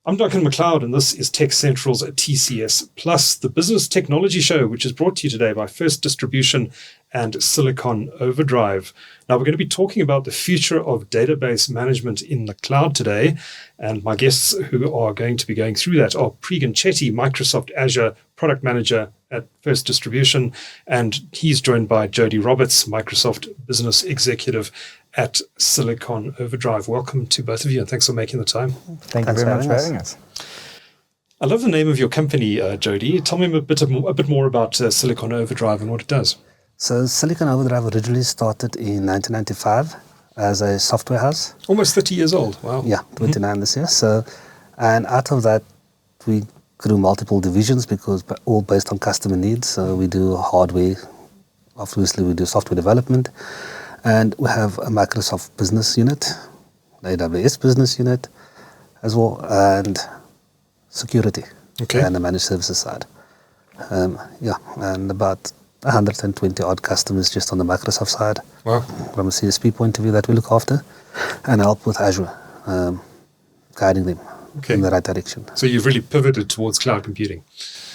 I'm Duncan McLeod, and this is TechCentral's TCS Plus, the business technology show, which is brought to you today by First Distribution and Silicon Overdrive. Now, we're going to be talking about the future of database management in the cloud today, and my guests who are going to be going through that are Preegan Chetty, Microsoft Azure Product Manager at First Distribution, and he's joined by Jody Roberts, Microsoft Business Executive at Silicon Overdrive. Welcome to both of you, and thanks for making the time. Thank you very much for having us. I love the name of your company, Jody. Tell me a bit more about Silicon Overdrive and what it does. So Silicon Overdrive originally started in 1995 as a software house. Almost 30 years old. Wow. Yeah, 29 this year. So, and out of that, we grew multiple divisions because all based on customer needs. So we do hardware, obviously we do software development, and we have a Microsoft business unit, an AWS business unit as well, and security, and the managed services side. And about 120 odd customers just on the Microsoft side. Wow. From a CSP point of view that we look after and help with Azure, guiding them in the right direction. So you've really pivoted towards cloud computing.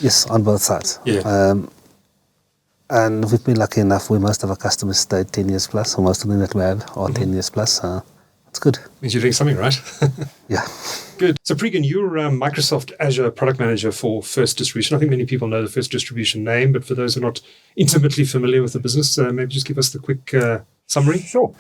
Yes, on both sides. Yeah. And we've been lucky enough where most of our customers stayed 10 years plus, or most of them that we have are 10 years plus. It's good. Means you're doing something right. Yeah. Good. So Preegan, you're Microsoft Azure Product Manager for First Distribution. I think many people know the First Distribution name, but for those who are not intimately familiar with the business, maybe just give us the quick summary. Sure.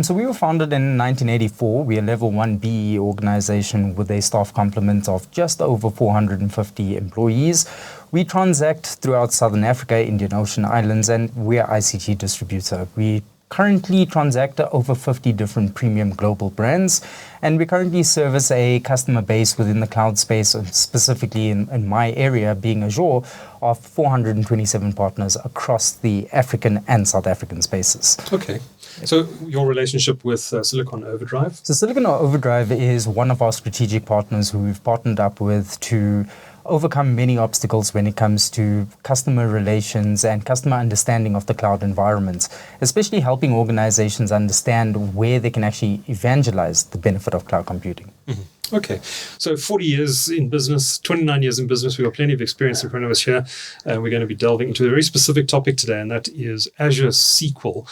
So we were founded in 1984. We're a level 1 BE organization with a staff complement of just over 450 employees. We transact throughout Southern Africa, Indian Ocean Islands, and we're ICT distributor. We currently transact over 50 different premium global brands, and we currently service a customer base within the cloud space, specifically in my area being Azure, of 427 partners across the African and South African spaces. Okay. So your relationship with Silicon Overdrive? So Silicon Overdrive is one of our strategic partners who we've partnered up with to overcome many obstacles when it comes to customer relations and customer understanding of the cloud environments, especially helping organizations understand where they can actually evangelize the benefit of cloud computing. Mm-hmm. Okay. So 40 years in business, 29 years in business. We've got plenty of experience in front of us here. And we're going to be delving into a very specific topic today, and that is Azure SQL.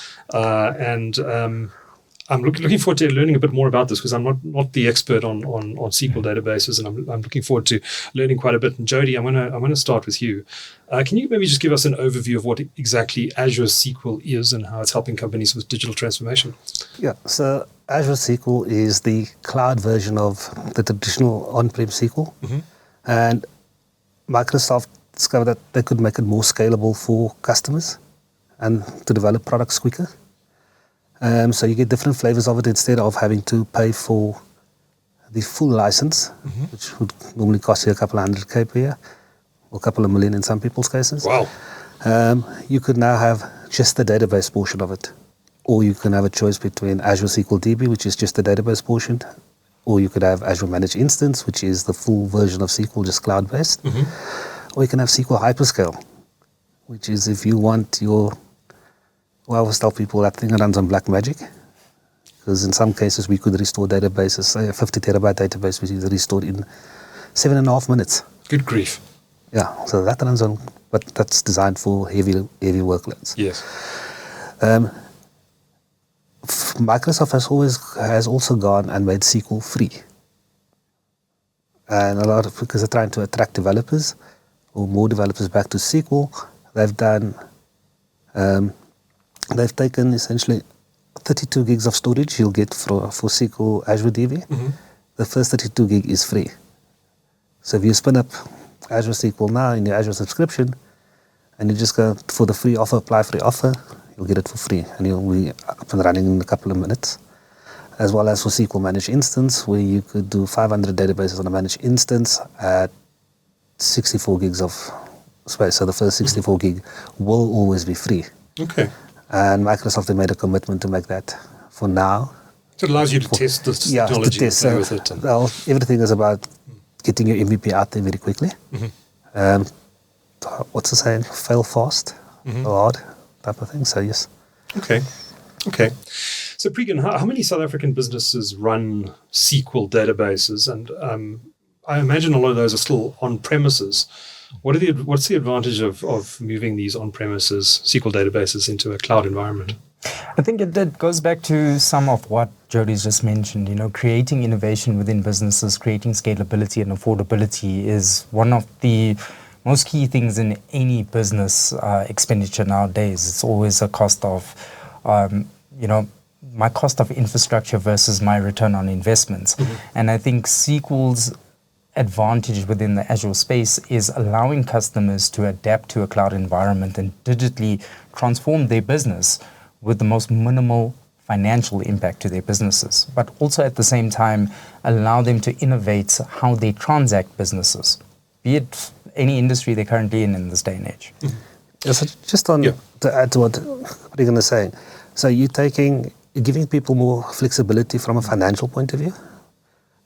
I'm looking forward to learning a bit more about this because I'm not the expert on SQL databases, and I'm looking forward to learning quite a bit. And Jody, I'm gonna start with you. Can you maybe just give us an overview of what exactly Azure SQL is and how it's helping companies with digital transformation? Yeah. So Azure SQL is the cloud version of the traditional on-prem SQL, and Microsoft discovered that they could make it more scalable for customers and to develop products quicker. So you get different flavors of it instead of having to pay for the full license, which would normally cost you a couple of $100K per year, or a couple of million in some people's cases. Wow. You could now have just the database portion of it, or you can have a choice between Azure SQL DB, which is just the database portion, or you could have Azure Managed Instance, which is the full version of SQL, just cloud-based, or you can have SQL Hyperscale, which is if you want your... Well, I always tell people that thing runs on black magic, because in some cases we could restore databases, say a 50 terabyte database, which is restored in 7.5 minutes. Good grief. Yeah, so that runs on, but that's designed for heavy workloads. Yes. Microsoft has also gone and made SQL free, and because they're trying to attract developers or more developers back to SQL, they've taken essentially 32 gigs of storage you'll get for SQL Azure DB. The first 32 gig is free. So if you spin up Azure SQL now in your Azure subscription, and you just go for the free offer, apply free offer, you'll get it for free, and you'll be up and running in a couple of minutes. As well as for SQL Managed Instance, where you could do 500 databases on a managed instance at 64 gigs of space. So the first 64 gig will always be free. Okay. And Microsoft, they made a commitment to make that for now. So it allows you to test this technology. To test. So, everything is about getting your MVP out there very quickly. What's the saying? Fail fast, hard type of thing. So yes. Okay. So Preegan, how many South African businesses run SQL databases? And I imagine a lot of those are still on premises. What's the advantage of moving these on-premises SQL databases into a cloud environment? I think it goes back to some of what Jody's just mentioned. Creating innovation within businesses, creating scalability and affordability is one of the most key things in any business expenditure nowadays. It's always a cost of, my cost of infrastructure versus my return on investments. Mm-hmm. And I think SQL's advantage within the Azure space is allowing customers to adapt to a cloud environment and digitally transform their business with the most minimal financial impact to their businesses, but also at the same time allow them to innovate how they transact businesses, be it any industry they're currently in this day and age. Mm-hmm. Yeah, so just to add to what Preegan is saying, so you're giving people more flexibility from a financial point of view,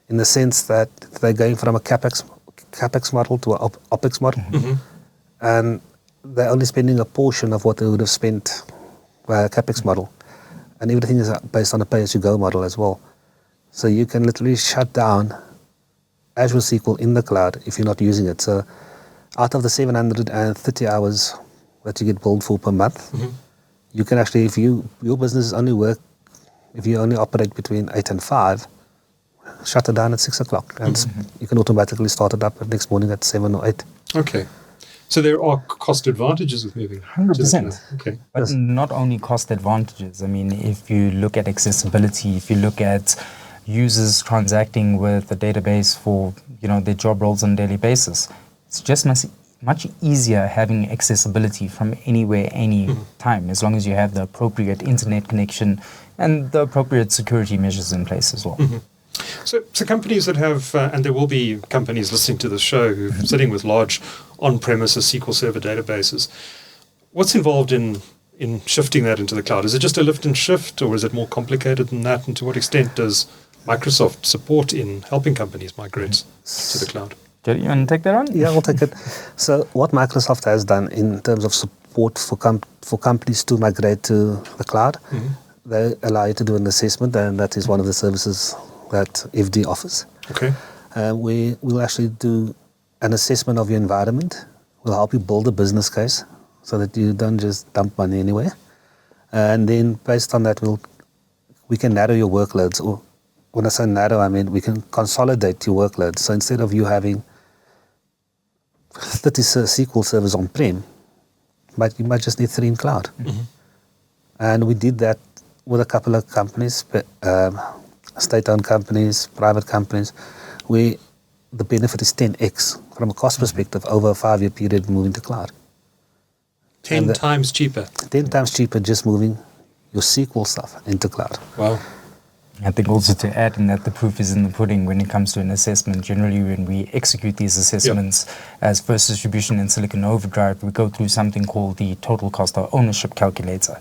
in the sense that they're going from a capex model to an opex model, mm-hmm. and they're only spending a portion of what they would have spent by a capex model, and everything is based on a pay-as-you-go model as well. So you can literally shut down Azure SQL in the cloud if you're not using it. So out of the 730 hours that you get billed for per month, mm-hmm. you can actually, if your business if you only operate between 8 and 5, shut it down at 6 o'clock, and mm-hmm. you can automatically start it up the next morning at 7 or 8. Okay. So there are cost advantages with moving. 100%. Okay. But yes. Not only cost advantages. I mean, if you look at accessibility, if you look at users transacting with the database for their job roles on a daily basis, it's just much easier having accessibility from anywhere, any mm-hmm. time, as long as you have the appropriate internet connection and the appropriate security measures in place as well. Mm-hmm. So companies that have, and there will be companies listening to this show who are sitting with large on-premises SQL Server databases, what's involved in shifting that into the cloud? Is it just a lift and shift, or is it more complicated than that? And to what extent does Microsoft support in helping companies migrate to the cloud? Jody, you want to take that on? Yeah, I'll take it. So what Microsoft has done in terms of support for companies to migrate to the cloud, mm-hmm. they allow you to do an assessment, and that is one of the services that FD offers. Okay. We will actually do an assessment of your environment. We'll help you build a business case so that you don't just dump money anywhere. And then based on that, we can narrow your workloads. Or when I say narrow, I mean we can consolidate your workloads. So instead of you having 30 SQL servers on-prem, but you might just need 3 in cloud. Mm-hmm. And we did that with a couple of companies, state-owned companies, private companies, where the benefit is 10x from a cost perspective over a 5-year period moving to cloud. 10 times cheaper. 10 times cheaper just moving your SQL stuff into cloud. Wow. I think also to add in that the proof is in the pudding when it comes to an assessment. Generally, when we execute these assessments as first distribution in Silicon Overdrive, we go through something called the total cost of ownership calculator.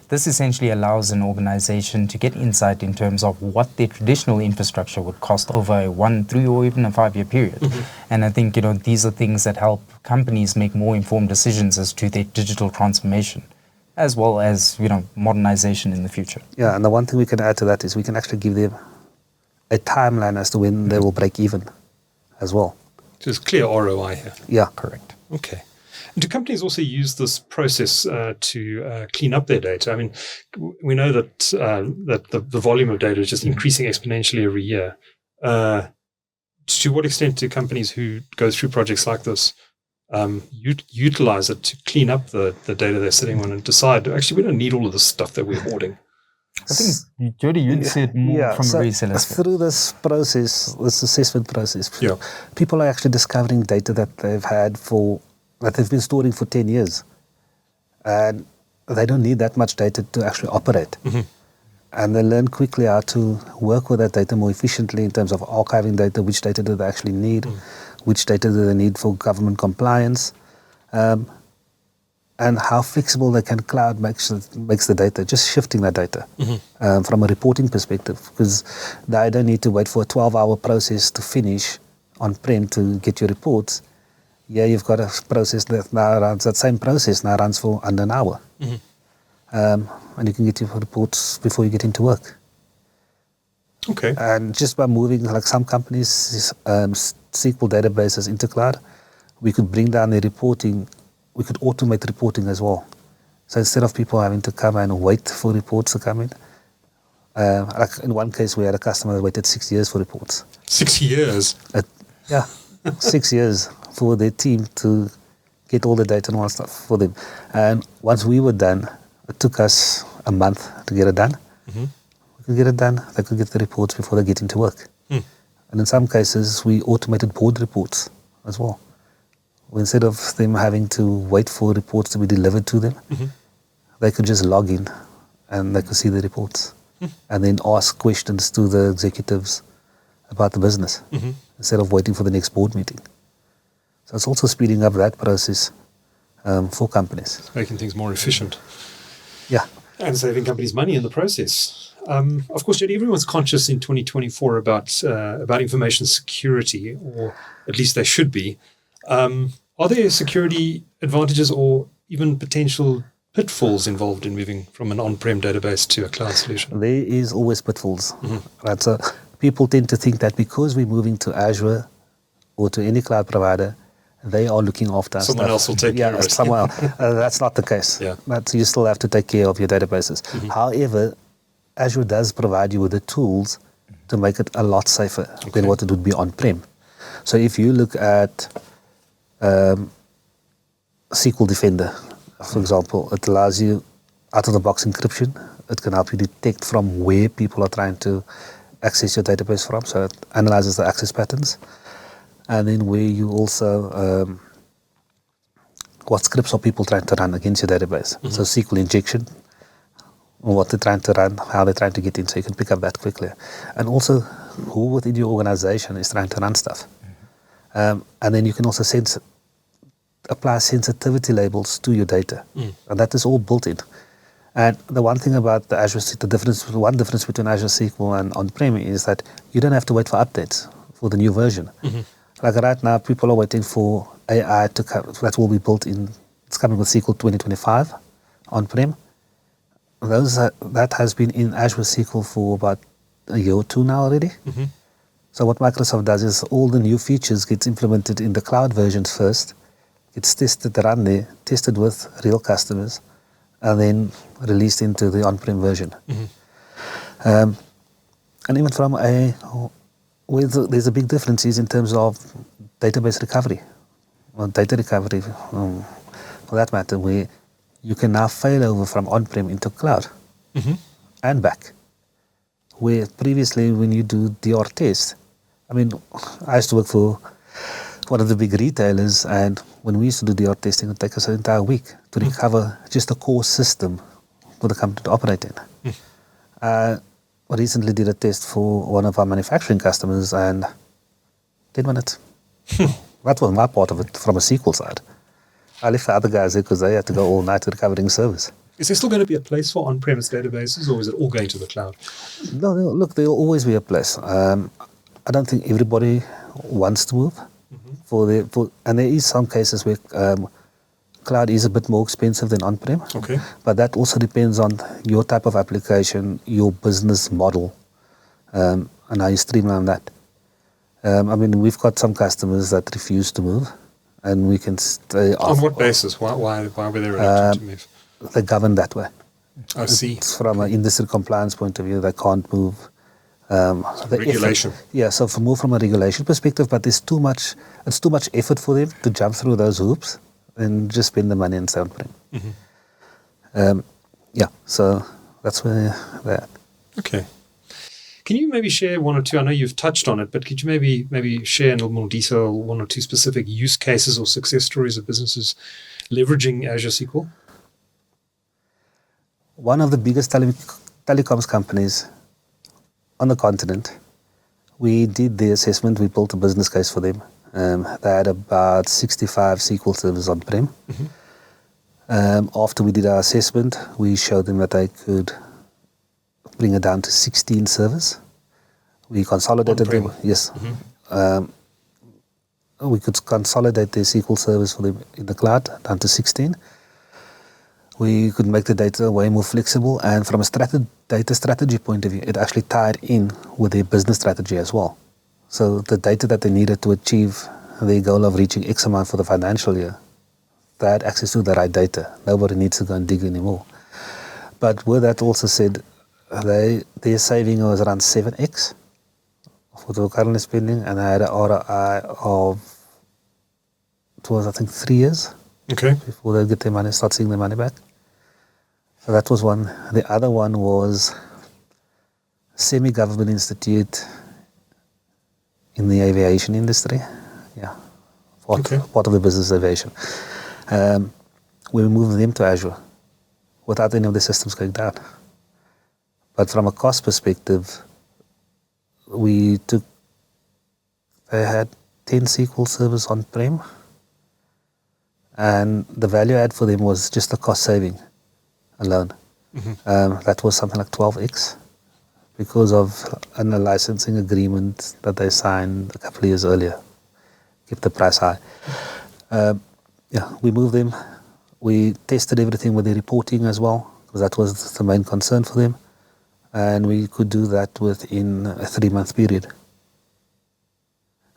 This essentially allows an organization to get insight in terms of what their traditional infrastructure would cost over a 1, 3, or even a 5-year period. Mm-hmm. And I think, these are things that help companies make more informed decisions as to their digital transformation, as well as, modernization in the future. Yeah, and the one thing we can add to that is we can actually give them a timeline as to when they will break even as well. So there's clear ROI here. Yeah. Correct. Okay. And do companies also use this process to clean up their data? I mean, we know that the volume of data is just increasing exponentially every year. To what extent do companies who go through projects like this utilize it to clean up the data they're sitting on and decide, actually, we don't need all of this stuff that we're hoarding? I think, Jody, you'd say it more from a reseller aspect. Through this process, this assessment process, people are actually discovering data that they've been storing for 10 years. And they don't need that much data to actually operate. Mm-hmm. And they learn quickly how to work with that data more efficiently in terms of archiving data, which data do they actually need, which data do they need for government compliance, and how flexible they can cloud makes the data, just shifting that data from a reporting perspective, because they don't need to wait for a 12-hour process to finish on-prem to get your reports. Yeah, you've got a process that now runs, that same process now runs for under an hour. Mm-hmm. And you can get your reports before you get into work. Okay. And just by moving, like some companies, SQL databases into cloud, we could bring down the reporting, we could automate reporting as well. So instead of people having to come and wait for reports to come in, like in one case we had a customer that waited 6 years for reports. 6 years? Yeah, 6 years for their team to get all the data and all that stuff for them. And once we were done, it took us a month to get it done. Mm-hmm. We could get it done, they could get the reports before they get into work. Mm. And in some cases, we automated board reports as well. Instead of them having to wait for reports to be delivered to them, Mm-hmm. they could just log in and they could see the reports and then ask questions to the executives about the business instead of waiting for the next board meeting. So it's also speeding up that process for companies. It's making things more efficient. Yeah. And saving companies money in the process. Of course, Jody, everyone's conscious in 2024 about information security, or at least they should be. Are there security advantages or even potential pitfalls involved in moving from an on-prem database to a cloud solution? There is always pitfalls. Right? So people tend to think that because we're moving to Azure or to any cloud provider, they are looking after us. Someone else will take care of it. Someone else. That's not the case. Yeah. But you still have to take care of your databases. However, Azure does provide you with the tools to make it a lot safer than what it would be on-prem. So if you look at SQL Defender, for example, it allows you out-of-the-box encryption. It can help you detect from where people are trying to access your database from, so it analyzes the access patterns. And then where you also, what scripts are people trying to run against your database. So SQL injection, what they're trying to run, how they're trying to get in, so you can pick up that quickly. And also who within your organization is trying to run stuff. And then you can also apply sensitivity labels to your data. And that is all built in. And the one thing about the Azure, one difference between Azure SQL and on-prem is that you don't have to wait for updates for the new version. Like right now, people are waiting for AI to come, that will be built in, it's coming with SQL 2025 on-prem. That has been in Azure SQL for about a year or two now already. So what Microsoft does is all the new features gets implemented in the cloud versions first, gets tested, run there, tested with real customers, and then released into the on-prem version. And even from there's a big difference is in terms of database recovery, or data recovery, for that matter, where you can now fail over from on-prem into cloud and back. Where previously when you do DR test, I mean, I used to work for one of the big retailers, and when we used to do DR testing, it would take us an entire week to recover just the core system for the company to operate in. I recently did a test for one of our manufacturing customers, and 10 minutes. That was my part of it from a SQL side. I left the other guys there because they had to go all night recovering servers. Is there still going to be a place for on-premise databases, or is it all going to the cloud? No, look, there will always be a place. I don't think everybody wants to move. And there is some cases where cloud is a bit more expensive than on-prem. Okay. But that also depends on your type of application, your business model, and how you streamline that. I mean, we've got some customers that refuse to move, and we can stay off. On what basis? Why were they reluctant to move? They're governed that way. I see. It's from an industry compliance point of view, they can't move. Regulation. So more from a regulation perspective, but it's too much effort for them to jump through those hoops and just spend the money and stay on-prem. So that's where they're at. Okay. Can you maybe share one or two? I know you've touched on it, but could you maybe share in a little more detail one or two specific use cases or success stories of businesses leveraging Azure SQL? One of the biggest telecoms companies on the continent, we did the assessment, we built a business case for them. They had about 65 SQL servers on-prem. After we did our assessment, we showed them that they could bring it down to 16 servers. We consolidated them. Yes. We could consolidate their SQL servers for them in the cloud down to 16. We could make the data way more flexible, and from a data strategy point of view, it actually tied in with their business strategy as well. So the data that they needed to achieve their goal of reaching X amount for the financial year, they had access to the right data. Nobody needs to go and dig anymore. But with that also said, their saving was around 7x of what they were currently spending, and I had an ROI of, it was I think 3 years before they get their money, start seeing their money back. So that was one. The other one was semi-government institute in the aviation industry. Yeah, part of the business aviation. We moved them to Azure without any of the systems going down. But from a cost perspective, they had 10 SQL servers on-prem, and the value add for them was just the cost saving alone. That was something like 12x because of a licensing agreement that they signed a couple of years earlier. Keep the price high. We moved them. We tested everything with the reporting as well, because that was the main concern for them. And we could do that within a 3-month period.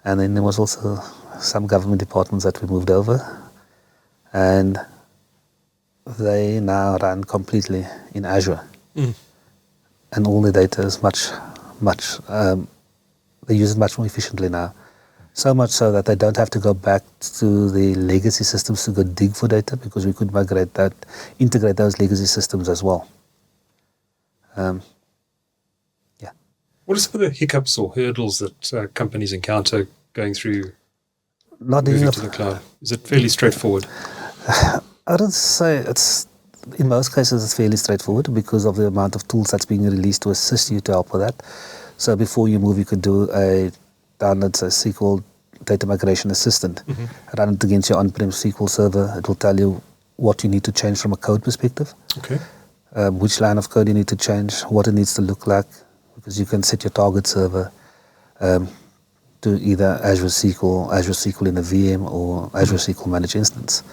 And then there was also some government departments that we moved over, and they now run completely in Azure. And all the data is they use it much more efficiently now. So much so that they don't have to go back to the legacy systems to go dig for data, because we could integrate those legacy systems as well. What are some of the hiccups or hurdles that companies encounter going through moving to the cloud? Is it fairly straightforward? I don't say in most cases it's fairly straightforward because of the amount of tools that's being released to assist you to help with that. So before you move, you could download a SQL data migration assistant, run it against your on-prem SQL server. It will tell you what you need to change from a code perspective. Which line of code you need to change, what it needs to look like, because you can set your target server to either Azure SQL in a VM, or Azure SQL Managed Instance.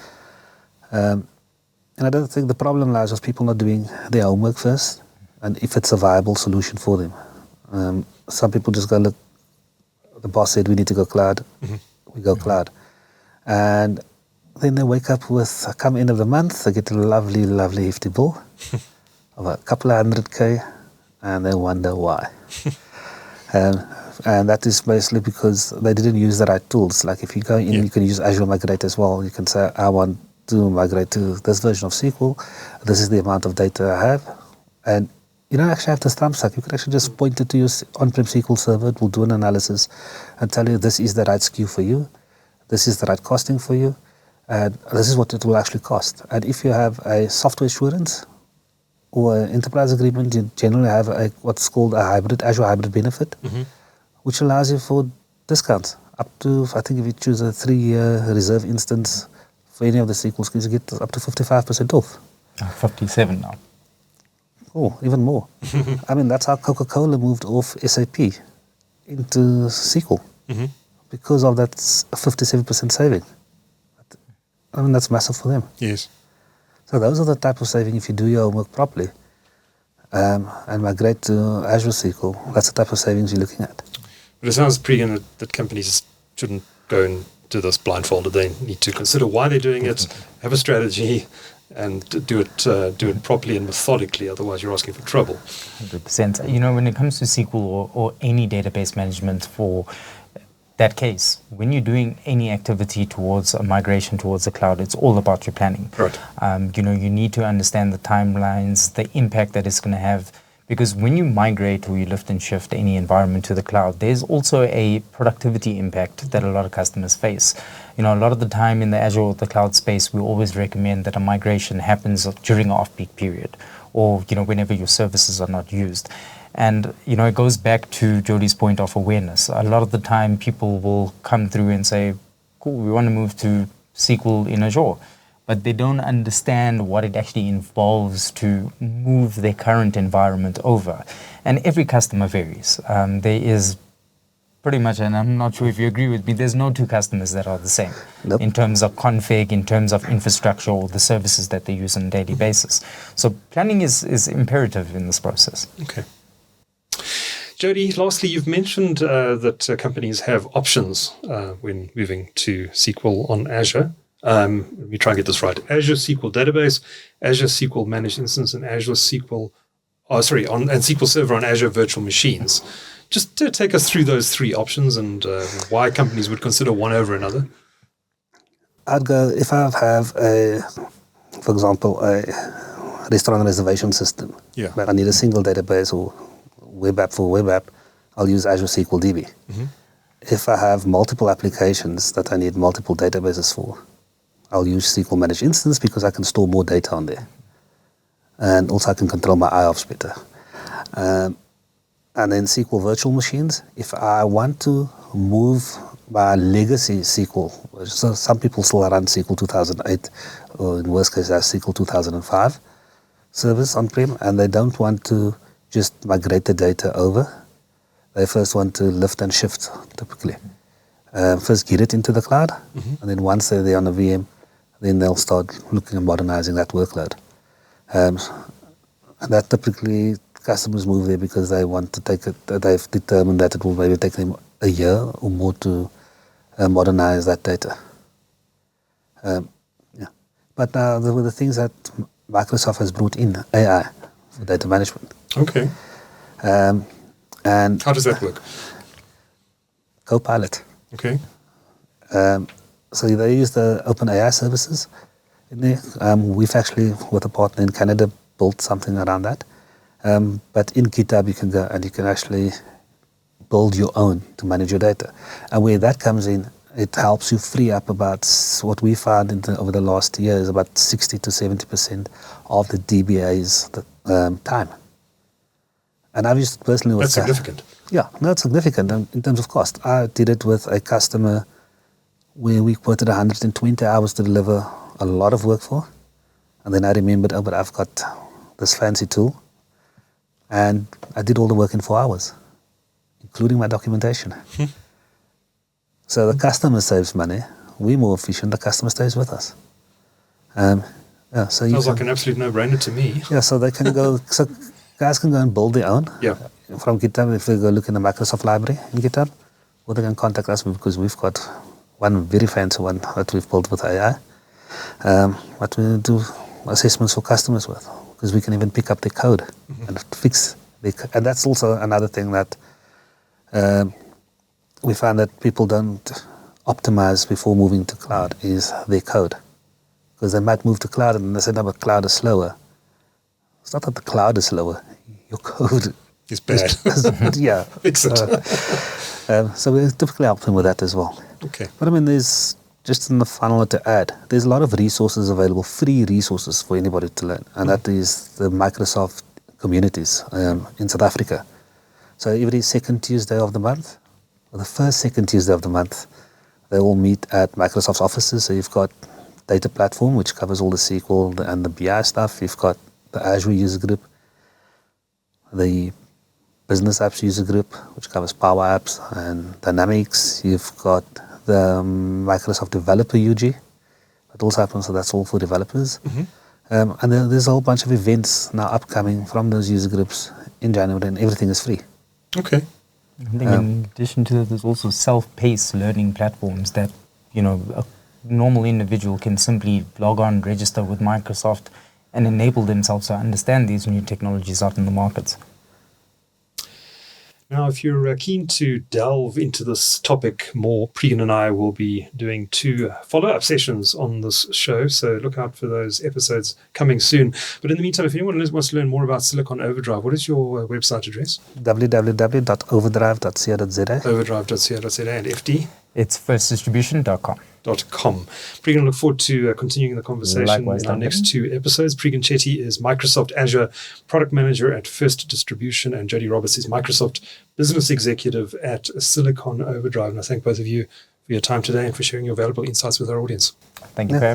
And I don't think the problem lies with people not doing their homework first, and if it's a viable solution for them. Some people just go, look, the boss said we need to go cloud, we go cloud. And then they wake up with, come end of the month, they get a lovely, lovely hefty bill of a couple of $100K, and they wonder why. And that is basically because they didn't use the right tools. Like if you go in, you can use Azure Migrate as well. You can say, I want to migrate to this version of SQL. This is the amount of data I have. And you don't actually have to thumb suck. You can actually just point it to your on-prem SQL server. It will do an analysis and tell you this is the right SKU for you. This is the right costing for you. And this is what it will actually cost. And if you have a software assurance or an enterprise agreement, you generally have what's called a Azure hybrid benefit, which allows you for discounts up to, I think if you choose a 3-year reserve instance for any of the SQL skills, you get up to 55% off. 57 now. Oh, even more. I mean, that's how Coca-Cola moved off SAP into SQL because of that 57% saving. I mean, that's massive for them. Yes. So those are the type of saving if you do your homework properly and migrate to Azure SQL. That's the type of savings you're looking at. But it sounds, Preegan, that companies shouldn't go into this blindfolded. They need to consider why they're doing it, have a strategy, and do it properly and methodically. Otherwise, you're asking for trouble. 100%. You know, when it comes to SQL or any database management for that case, when you're doing any activity towards a migration towards the cloud, it's all about your planning. Right. You know, you need to understand the timelines, the impact that it's going to have. Because when you migrate or you lift and shift any environment to the cloud, there's also a productivity impact that a lot of customers face. You know, a lot of the time in the Azure or the cloud space, we always recommend that a migration happens during an off-peak period, or, you know, whenever your services are not used. And, you know, it goes back to Jody's point of awareness. A lot of the time people will come through and say, cool, we want to move to SQL in Azure. But they don't understand what it actually involves to move their current environment over. And every customer varies. There is Pretty much, and I'm not sure if you agree with me, there's no two customers that are the same Nope. in terms of config, in terms of infrastructure, or the services that they use on a daily basis. So planning is imperative in this process. Okay. Jody, lastly, you've mentioned that companies have options when moving to SQL on Azure. Let me try and get this right. Azure SQL Database, Azure SQL Managed Instance, and Azure SQL, and SQL Server on Azure Virtual Machines. Just to take us through those three options and why companies would consider one over another. I'd go, if I have for example, a restaurant reservation system, Yeah. but I need a single database or web app for web app, I'll use Azure SQL DB. Mm-hmm. If I have multiple applications that I need multiple databases for, I'll use SQL Managed Instance because I can store more data on there. And also I can control my IOPS better. And then SQL Virtual Machines, if I want to move my legacy SQL, so some people still run SQL 2008, or in worst case, SQL 2005 service on-prem, and they don't want to just migrate the data over. They first want to lift and shift, typically. First get it into the cloud, and then once they're there on a VM, then they'll start looking at modernizing that workload. And that typically customers move there because they want to take it, they've determined that it will maybe take them a year or more to modernize that data. But there were the things that Microsoft has brought in, AI for data management. Okay. And how does that work? Copilot. Okay. So they use the OpenAI services in there. We've actually, with a partner in Canada, built something around that. But in GitHub, you can go and you can actually build your own to manage your data. And where that comes in, it helps you free up about what we found over the last year is about 60 to 70% of the DBA's time. And I've used it personally with... That's significant. Yeah, that's significant in terms of cost. I did it with a customer where we quoted 120 hours to deliver a lot of work for. And then I remembered, but I've got this fancy tool. And I did all the work in 4 hours, including my documentation. So the customer saves money. We're more efficient. The customer stays with us. So sounds like an absolute no-brainer to me. Yeah, so they can go... So guys can go and build their own from GitHub. If they go look in the Microsoft library in GitHub, or they can contact us because we've got one very fancy one that we've built with AI. But we do assessments for customers with, because we can even pick up their code and fix their code. And that's also another thing that we find that people don't optimize before moving to cloud is their code. Because they might move to cloud and they say, no, but cloud is slower. It's not that the cloud is slower. Your code is bad. Yeah. Fix it. So we typically help them with that as well. Okay. But I mean, there's just in the funnel to add, there's a lot of resources available, free resources for anybody to learn. And that is the Microsoft communities in South Africa. So every second Tuesday of the month, or the first second Tuesday of the month, they all meet at Microsoft's offices. So you've got Data Platform, which covers all the SQL and the BI stuff. You've got the Azure user group, the Business Apps user group, which covers Power Apps and Dynamics. You've got the Microsoft Developer UG. That also happens, so that's all for developers. And then there's a whole bunch of events now upcoming from those user groups in January, and everything is free. Okay. I think in addition to that, there's also self-paced learning platforms that, a normal individual can simply log on, register with Microsoft, and enable themselves to understand these new technologies out in the markets. Now, if you're keen to delve into this topic more, Preegan and I will be doing 2 follow-up sessions on this show, so look out for those episodes coming soon. But in the meantime, if anyone wants to learn more about Silicon Overdrive, what is your website address? www.overdrive.co.za. Overdrive.co.za and FD? It's firstdistribution.com. Preegan, I look forward to continuing the conversation Likewise, in our next 2 episodes. Preegan Chetty is Microsoft Azure Product Manager at First Distribution, and Jody Roberts is Microsoft Business Executive at Silicon Overdrive. And I thank both of you for your time today and for sharing your valuable insights with our audience. Thank you for having me.